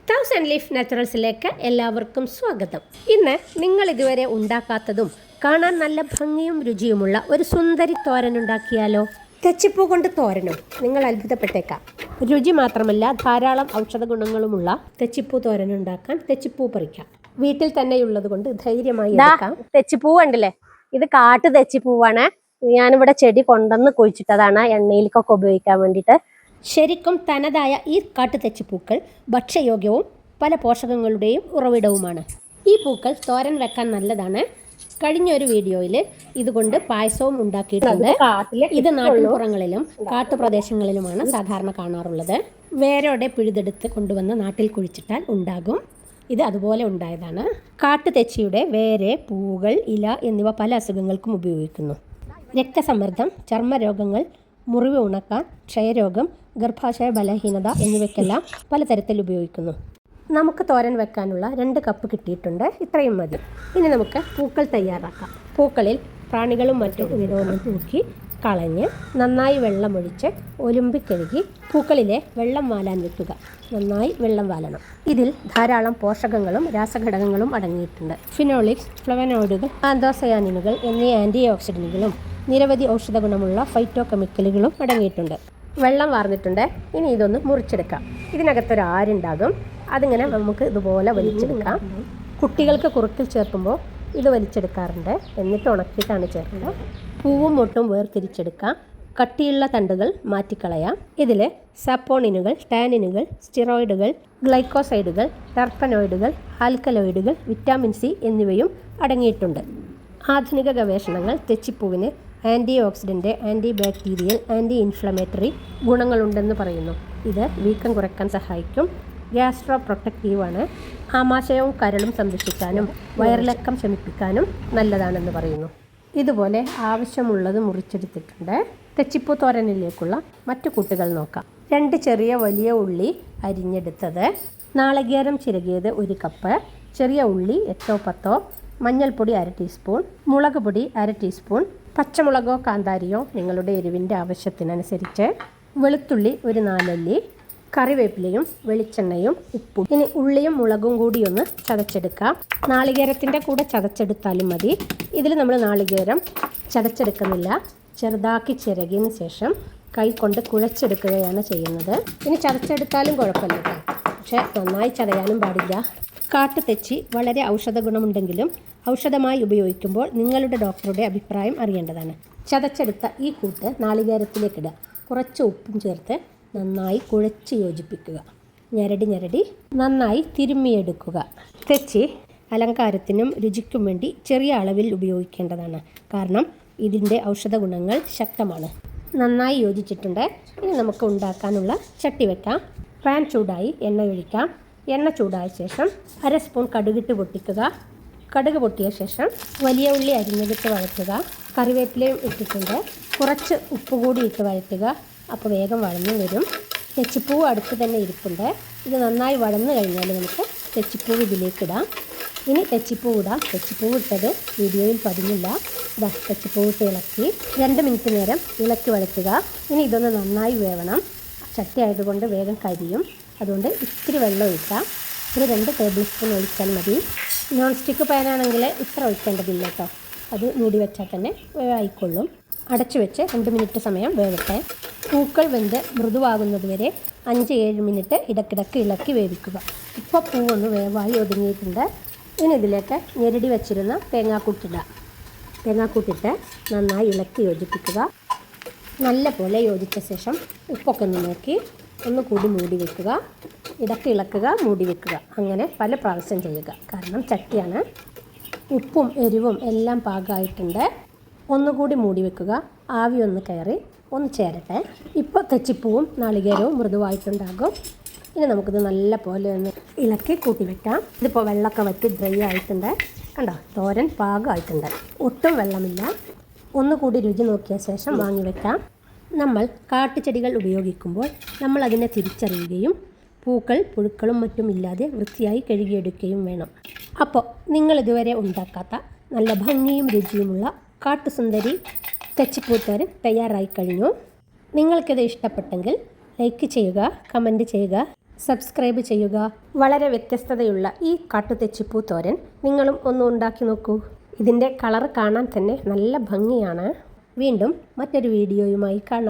Thousand leaf നാച്ചുറൽസിലേക്ക് എല്ലാവർക്കും സ്വാഗതം. ഇന്ന് നിങ്ങൾ ഇതുവരെ ഉണ്ടാക്കാത്തതും കാണാൻ നല്ല ഭംഗിയും രുചിയുമുള്ള ഒരു സുന്ദരി തോരൻ ഉണ്ടാക്കിയാലോ? തെച്ചിപ്പൂ കൊണ്ട് തോരനും നിങ്ങൾ അത്ഭുതപ്പെട്ടേക്കാം. രുചി മാത്രമല്ല, ധാരാളം ഔഷധ ഗുണങ്ങളുമുള്ള തെച്ചിപ്പൂ തോരൻ ഉണ്ടാക്കാൻ തെച്ചിപ്പൂ പറിക്കാം. വീട്ടിൽ തന്നെയുള്ളത് കൊണ്ട് ധൈര്യമായി എടുക്കാം. തെച്ചിപ്പൂ കണ്ടില്ലേ, ഇത് കാട്ടു തെച്ചിപ്പൂവാണ്. ഞാനിവിടെ ചെടി കൊണ്ടുവന്ന് കുഴിച്ചിട്ടതാണ് എണ്ണയിലേക്കൊക്കെ ഉപയോഗിക്കാൻ വേണ്ടിയിട്ട്. ശരിക്കും തനതായ ഈ കാട്ടുതെച്ചിപ്പൂക്കൾ ഭക്ഷ്യയോഗ്യവും പല പോഷകങ്ങളുടെയും ഉറവിടവുമാണ്. ഈ പൂക്കൾ തോരൻ വെക്കാൻ നല്ലതാണ്. കഴിഞ്ഞൊരു വീഡിയോയിൽ ഇതുകൊണ്ട് പായസവും ഉണ്ടാക്കിയിട്ടുണ്ട്. ഇത് നാട്ടിൻപുറങ്ങളിലും കാട്ടുപ്രദേശങ്ങളിലുമാണ് സാധാരണ കാണാറുള്ളത്. വേരോടെ പിഴുതെടുത്ത് കൊണ്ടുവന്ന് നാട്ടിൽ കുഴിച്ചിട്ടാൽ ഉണ്ടാകും. ഇത് അതുപോലെ ഉണ്ടായതാണ്. കാട്ടുതെച്ചിയുടെ വേര്, പൂവുകൾ, ഇല എന്നിവ പല അസുഖങ്ങൾക്കും ഉപയോഗിക്കുന്നു. രക്തസമ്മർദ്ദം, ചർമ്മരോഗങ്ങൾ, മുറിവ് ഉണക്കാൻ, ക്ഷയരോഗം, ഗർഭാശയ ബലഹീനത എന്നിവയ്ക്കെല്ലാം പലതരത്തിൽ ഉപയോഗിക്കുന്നു. നമുക്ക് തോരൻ വെക്കാനുള്ള 2 കപ്പ് കിട്ടിയിട്ടുണ്ട്. ഇത്രയും മതി. ഇനി നമുക്ക് പൂക്കൾ തയ്യാറാക്കാം. പൂക്കളിൽ പ്രാണികളും മറ്റും ഉയരവും തൂക്കി കളഞ്ഞ് നന്നായി വെള്ളമൊഴിച്ച് ഒലുമ്പിക്കഴുകി പൂക്കളിലെ വെള്ളം വാലാൻ വെക്കുക. നന്നായി വെള്ളം വാലണം. ഇതിൽ ധാരാളം പോഷകങ്ങളും രാസഘടകങ്ങളും അടങ്ങിയിട്ടുണ്ട്. ഫിനോളിക്സ്, ഫ്ലവനോയിഡുകൾ, ആന്തോസയാനിനുകൾ എന്നീ ആൻറ്റി ഓക്സിഡൻറ്റുകളും നിരവധി ഔഷധ ഗുണമുള്ള ഫൈറ്റോ കെമിക്കലുകളും അടങ്ങിയിട്ടുണ്ട്. വെള്ളം വാർന്നിട്ടുണ്ട്. ഇനി ഇതൊന്ന് മുറിച്ചെടുക്കാം. ഇതിനകത്തൊരു ആരുണ്ടാകും. അതിങ്ങനെ നമുക്ക് ഇതുപോലെ വലിച്ചെടുക്കാം. കുട്ടികൾക്ക് കുറുക്കിൽ ചേർക്കുമ്പോൾ ഇത് വലിച്ചെടുക്കാറുണ്ട്. എന്നിട്ട് ഉണക്കിയിട്ടാണ് ചേർക്കുന്നത്. പൂവും മൊട്ടും വേർതിരിച്ചെടുക്കാം. കട്ടിയുള്ള തണ്ടുകൾ മാറ്റിക്കളയാം. ഇതിൽ സാപ്പോണിനുകൾ, ടാനിനുകൾ, സ്റ്റിറോയിഡുകൾ, ഗ്ലൈക്കോസൈഡുകൾ, ടെർപ്പനോയിഡുകൾ, ആൽക്കലോയിഡുകൾ, വിറ്റാമിൻ സി എന്നിവയും അടങ്ങിയിട്ടുണ്ട്. ആധുനിക ഗവേഷണങ്ങൾ തെച്ചിപ്പൂവിന് anti oxidant, anti bacterial, anti inflammatory ഗുണങ്ങളുണ്ടെന്ന് പറയുന്നു. ഇത് വീക്കം കുറയ്ക്കാൻ സഹായിക്കും. ഗ്യാസ്ട്രോ പ്രൊട്ടക്റ്റീവാണ്. ആമാശയവും കരളും സംരക്ഷിക്കാനും വയറിളക്കം ശമിപ്പിക്കാനും നല്ലതാണെന്ന് പറയുന്നു. ഇതുപോലെ ആവശ്യമുള്ളത് മുറിച്ചെടുത്തിട്ടുണ്ട്. തെച്ചിപ്പൂ തോരനിലേക്കുള്ള മറ്റു കൂട്ടുകൾ നോക്കാം. 2 ചെറിയ വലിയ ഉള്ളി അരിഞ്ഞെടുത്തത്, നാളികേരം ചിരകിയത് 1 കപ്പ്, ചെറിയ ഉള്ളി 8-10, മഞ്ഞൾപ്പൊടി 1/2 ടീസ്പൂൺ, മുളക് പൊടി 1/2 ടീസ്പൂൺ, പച്ചമുളകോ കാന്താരിയോ നിങ്ങളുടെ എരിവിൻ്റെ ആവശ്യത്തിനനുസരിച്ച്, വെളുത്തുള്ളി 4 അല്ലി, കറിവേപ്പിലയും വെളിച്ചെണ്ണയും ഉപ്പും. ഇനി ഉള്ളിയും മുളകും കൂടി ഒന്ന് ചതച്ചെടുക്കാം. നാളികേരത്തിൻ്റെ കൂടെ ചതച്ചെടുത്താലും മതി. ഇതിൽ നമ്മൾ നാളികേരം ചതച്ചെടുക്കുന്നില്ല. ചെറുതാക്കി ചിരകിയതിന് ശേഷം കൈ കൊണ്ട് കുഴച്ചെടുക്കുകയാണ് ചെയ്യുന്നത്. ഇനി ചതച്ചെടുത്താലും കുഴപ്പമില്ല കേട്ടോ, പക്ഷേ നന്നായി ചതയാനും പാടില്ല. കാട്ടുതെച്ചി വളരെ ഔഷധ ഗുണമുണ്ടെങ്കിലും ഔഷധമായി ഉപയോഗിക്കുമ്പോൾ നിങ്ങളുടെ ഡോക്ടറുടെ അഭിപ്രായം അറിയേണ്ടതാണ്. ചതച്ചെടുത്ത ഈ കൂട്ട് നാളികേരത്തിലേക്കിടുക. കുറച്ച് ഉപ്പും ചേർത്ത് നന്നായി കുഴച്ച് യോജിപ്പിക്കുക. ഞരടി നന്നായി തിരുമ്മിയെടുക്കുക. തെച്ചി അലങ്കാരത്തിനും രുചിക്കും വേണ്ടി ചെറിയ അളവിൽ ഉപയോഗിക്കേണ്ടതാണ്. കാരണം ഇതിൻ്റെ ഔഷധ ഗുണങ്ങൾ ശക്തമാണ്. നന്നായി യോജിച്ചിട്ടുണ്ട്. ഇനി നമുക്ക് ഉണ്ടാക്കാനുള്ള ചട്ടി വെക്കാം. പാൻ ചൂടായി എണ്ണ ഒഴിക്കാം. എണ്ണ ചൂടായ ശേഷം 1/2 സ്പൂൺ കടുകിട്ട് പൊട്ടിക്കുക. കടുക് പൊട്ടിയ ശേഷം വലിയ ഉള്ളി അരിഞ്ഞതിട്ട് വഴറ്റുക. കറിവേപ്പിലയും ഇട്ടിട്ടുണ്ട്. കുറച്ച് ഉപ്പ് കൂടി ഇട്ട് വഴറ്റുക. അപ്പോൾ വേഗം വഴന്നു വരും. തെച്ചിപ്പൂവ് അടുത്ത് തന്നെ ഇരിപ്പുണ്ട്. ഇത് നന്നായി വഴന്നു കഴിഞ്ഞാൽ നമുക്ക് തെച്ചിപ്പൂവ് ഇതിലേക്കിടാം. ഇനി തെച്ചിപ്പൂവ് ഇടാം. തെച്ചിപ്പൂവ് ഇട്ടത് വീഡിയോയിൽ പതിഞ്ഞില്ല. ഇതാ തെച്ചിപ്പൂവ് ഇട്ട് ഇളക്കി 2 മിനിറ്റ് നേരം ഇളക്കി വഴറ്റുക. ഇനി ഇതൊന്ന് നന്നായി വേവണം. ചട്ടി ആയതുകൊണ്ട് വേഗം കരിയും. അതുകൊണ്ട് ഇത്തിരി വെള്ളം ഒഴിക്കാം. ഒരു 2 ടേബിൾ സ്പൂൺ ഒഴിച്ചാൽ മതി. നോൺ സ്റ്റിക്ക് പാനാണെങ്കിൽ ഇത്ര ഒഴിക്കേണ്ടതില്ല കേട്ടോ. അത് മൂടി വെച്ചാൽ തന്നെ വേവായിക്കൊള്ളും. അടച്ചു വെച്ച് 2 മിനിറ്റ് സമയം വേവട്ടെ. പൂക്കൾ വെന്ത് മൃദുവാകുന്നത് വരെ 5-7 മിനിറ്റ് ഇടയ്ക്കിടയ്ക്ക് ഇളക്കി വേവിക്കുക. ഇപ്പോൾ പൂവൊന്ന് വേവായി ഒതുങ്ങിയിട്ടുണ്ട്. ഇനി ഇതിലേക്ക് ഞെരടി വെച്ചിരുന്ന തേങ്ങാക്കൂട്ടിടുക. തേങ്ങാക്കൂട്ടിട്ട് നന്നായി ഇളക്കി യോജിപ്പിക്കുക. നല്ല പോലെ യോജിച്ച ശേഷം ഉപ്പൊക്കെ ഒന്ന് നോക്കി ഒന്നുകൂടി മൂടി വെക്കുക. ഇടയ്ക്ക് ഇളക്കുക, മൂടി വെക്കുക. അങ്ങനെ പല പ്രാവശ്യം ചെയ്യുക. കാരണം ചട്ടിയാണ്. ഉപ്പും എരിവും എല്ലാം പാകമായിട്ടുണ്ട്. ഒന്നുകൂടി മൂടി വെക്കുക. ആവി ഒന്ന് കയറി ഒന്ന് ചേരട്ടെ. ഇപ്പോൾ തെച്ചിപ്പൂവും നാളികേരവും മൃദുവായിട്ടുണ്ടാകും. ഇനി നമുക്കിത് നല്ല പോലെ ഒന്ന് ഇളക്കി കൂട്ടി വെക്കാം. ഇതിപ്പോൾ വെള്ളമൊക്കെ വറ്റി ഡ്രൈ ആയിട്ടുണ്ട്. കണ്ടോ, തോരൻ പാകമായിട്ടുണ്ട്. ഒട്ടും വെള്ളമില്ല. ഒന്നുകൂടി രുചി നോക്കിയ ശേഷം വാങ്ങി വെക്കാം. നമ്മൾ കാട്ടുചെടികൾ ഉപയോഗിക്കുമ്പോൾ നമ്മൾ അതിനെ തിരിച്ചറിയുകയും പൂക്കൾ, പുഴുക്കളും മറ്റും ഇല്ലാതെ വൃത്തിയായി കഴുകിയെടുക്കുകയും വേണം. അപ്പോൾ നിങ്ങൾ ഇതുവരെ ഉണ്ടാക്കാത്ത നല്ല ഭംഗിയും രുചിയുമുള്ള കാട്ടുസുന്ദരി തെച്ചിപ്പൂ തോരൻ തയ്യാറായി കഴിഞ്ഞു. നിങ്ങൾക്കിത് ഇഷ്ടപ്പെട്ടെങ്കിൽ ലൈക്ക് ചെയ്യുക, കമൻറ്റ് ചെയ്യുക. സബ്സ്ക്രൈബ് ചെയ്യുക. വളരെ വ്യത്യസ്തതയുള്ള ഈ കാട്ടുതെച്ചിപ്പൂ തോരൻ നിങ്ങളും ഒന്ന് ഉണ്ടാക്കി നോക്കൂ. ഇതിൻ്റെ കളർ കാണാൻ തന്നെ നല്ല ഭംഗിയാണ്. വീണ്ടും മറ്റൊരു വീഡിയോയുമായി കാണാം.